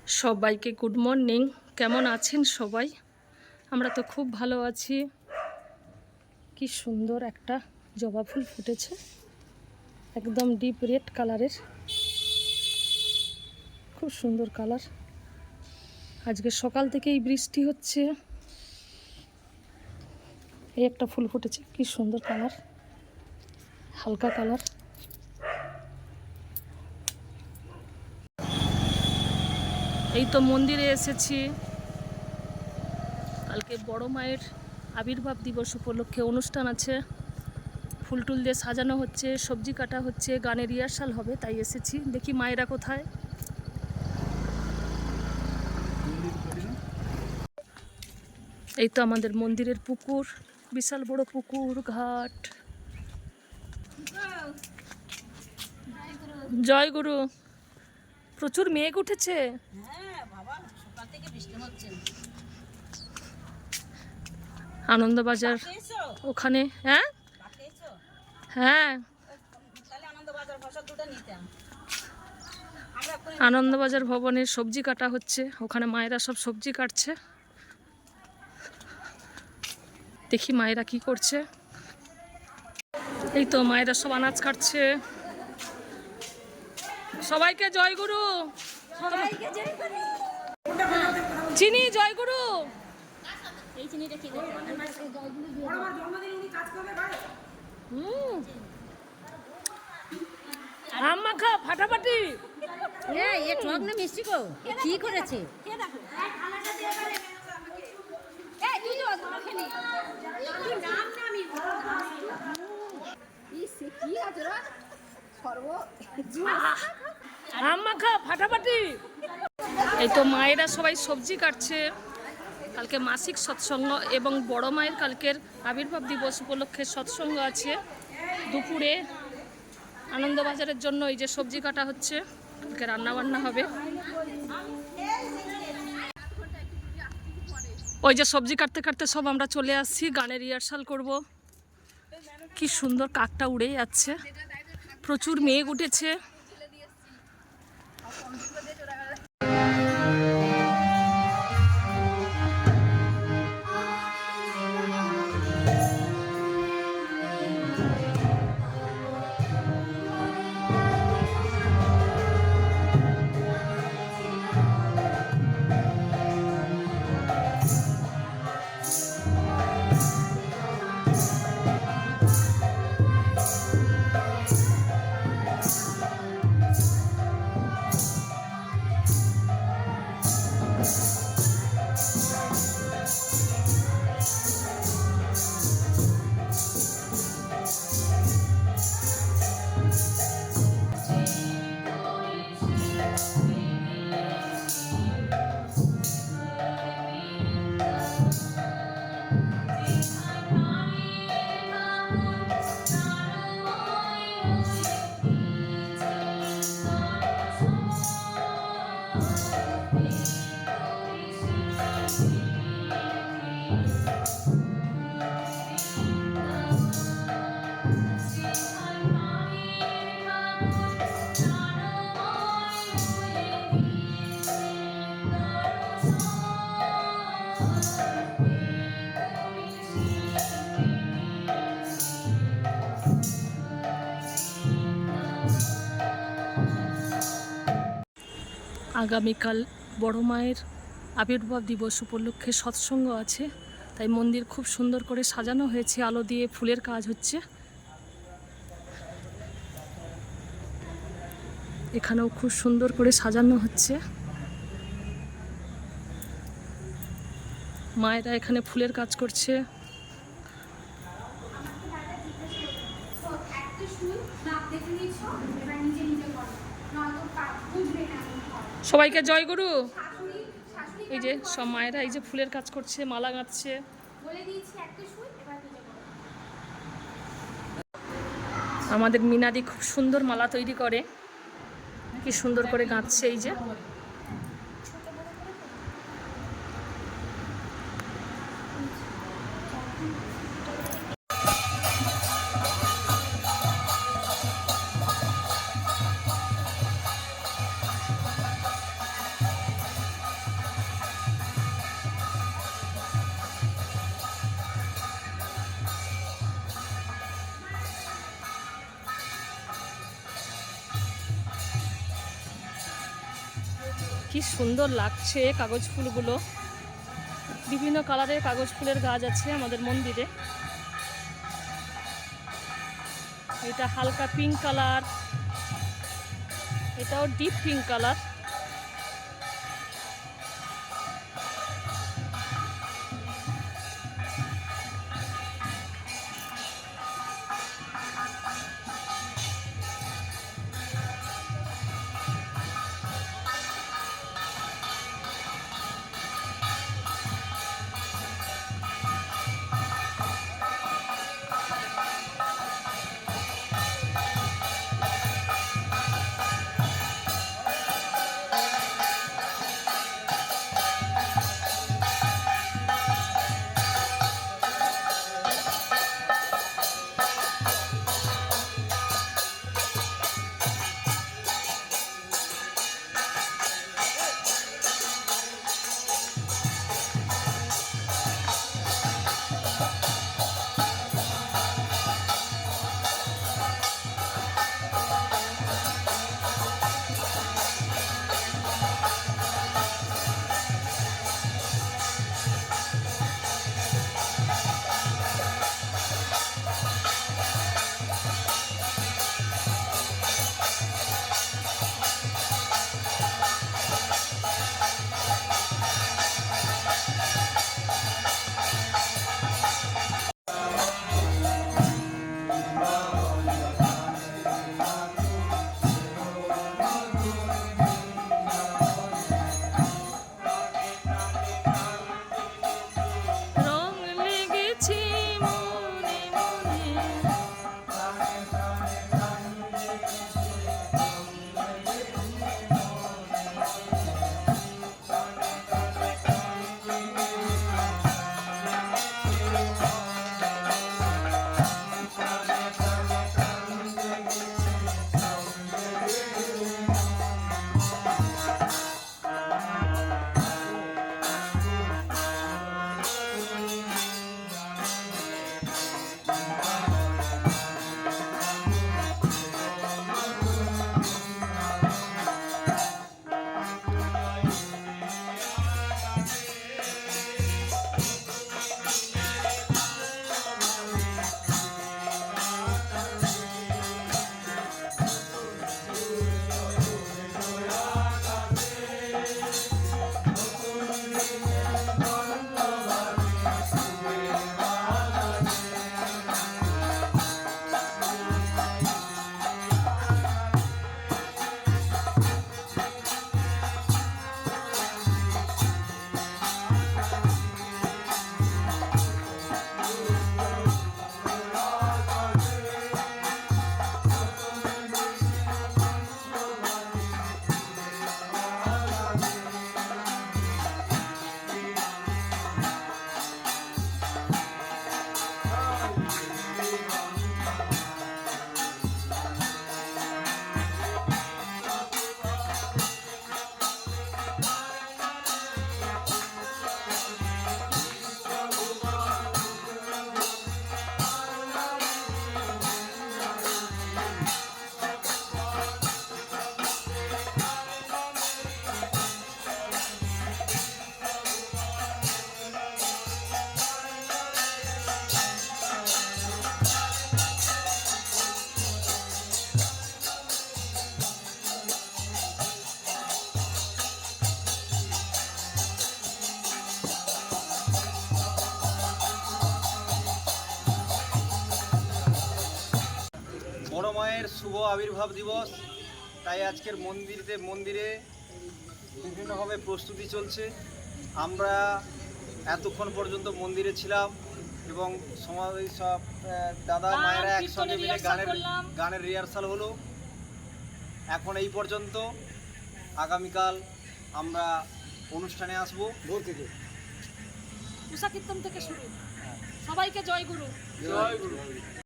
সবাইকে good morning. কেমন আছেন সবাই? আমরা তো খুব ভালো আছি। কি সুন্দর একটা জবা ফুল ফুটেছে, একদম ডিপ রেড কালারের, খুব সুন্দর কালার। আজকে সকাল থেকেই বৃষ্টি হচ্ছে। এই একটা ফুল ফুটেছে, কি সুন্দর কালার, হালকা কালার। এই তো মন্দিরে এসেছি। কালকে বড় মায়ের আবির্ভাব দিবস উপলক্ষে অনুষ্ঠান আছে। ফুল টুল দিয়ে সাজানো হচ্ছে, সবজি কাটা হচ্ছে, গানের রিহার্সাল হবে, তাই এসেছি। দেখি মায়েরা কোথায়। এই তো আমাদের মন্দিরের পুকুর, বিশাল বড় পুকুর ঘাট। জয় গুরু। প্রচুর মেঘ উঠেছে। আনন্দবাজার ওখানে। হ্যাঁ হ্যাঁ, আনন্দবাজার ভবনের সবজি কাটা হচ্ছে, ওখানে মায়েরা সব সবজি কাটছে। দেখি মায়েরা কি করছে। এই তো মায়েরা সব আনাজ কাটছে। সবাইকে জয় গুরু। চিনি জয় গুরু। এই চিনিটা কি আম মাখা ফাটাফাটি। এ ঠক না মিষ্টি গো, কি করেছে? আম মাখা ফাটাফাটি। এই তো মায়েরা সবাই সবজি কাটছে। কালকে মাসিক সৎসঙ্গ এবং বড় মায়ের কালকের আবির্ভাব দিবস উপলক্ষে সৎসঙ্গ আছে। দুপুরে আনন্দবাজারের জন্য এই যে সবজি কাটা হচ্ছে, কালকে রান্নাবান্না হবে। ওই যে সবজি কাটতে কাটতে সব আমরা চলে আসছি, গানের রিহার্সাল করব। কি সুন্দর কাকটা উড়ে যাচ্ছে, প্রচুর মেঘ উঠেছে। আগামীকাল বড় মায়ের আবির্ভাব দিবস উপলক্ষে সৎসঙ্গ আছে, তাই মন্দির খুব সুন্দর করে সাজানো হয়েছে, আলো দিয়ে ফুলের কাজ হচ্ছে। এখানেও খুব সুন্দর করে সাজানো হচ্ছে। মায়েরা এখানে ফুলের কাজ করছে। সবাইকে জয় গুরু। এই যে সব মায়েরা এই যে ফুলের কাজ করছে, মালা গাঁথছে। আমাদের মিনাদি খুব সুন্দর মালা তৈরি করে, কি সুন্দর করে গাঁথছে। এই যে কি সুন্দর লাগছে কাগজ ফুলগুলো। বিভিন্ন কালারের কাগজ ফুলের গাছ আছে আমাদের মন্দিরে। এটা হালকা পিঙ্ক কালার, এটাও ডিপ পিঙ্ক কালার। রং লেগেছে মনে মনে, বড় মায়ের শুভ আবির্ভাব দিবস, তাই আজকের মন্দিরে বিভিন্নভাবে প্রস্তুতি চলছে। আমরা এতক্ষণ পর্যন্ত মন্দিরে ছিলাম এবং সমাজ সব দাদা মায়েরা একসঙ্গে মিলে গানের রিহার্সাল হলো। এখন এই পর্যন্ত। আগামীকাল আমরা অনুষ্ঠানে আসবো ভোর থেকে, উষা কীর্তন থেকে শুরু। সবাইকে জয় গুরু। জয় গুরু।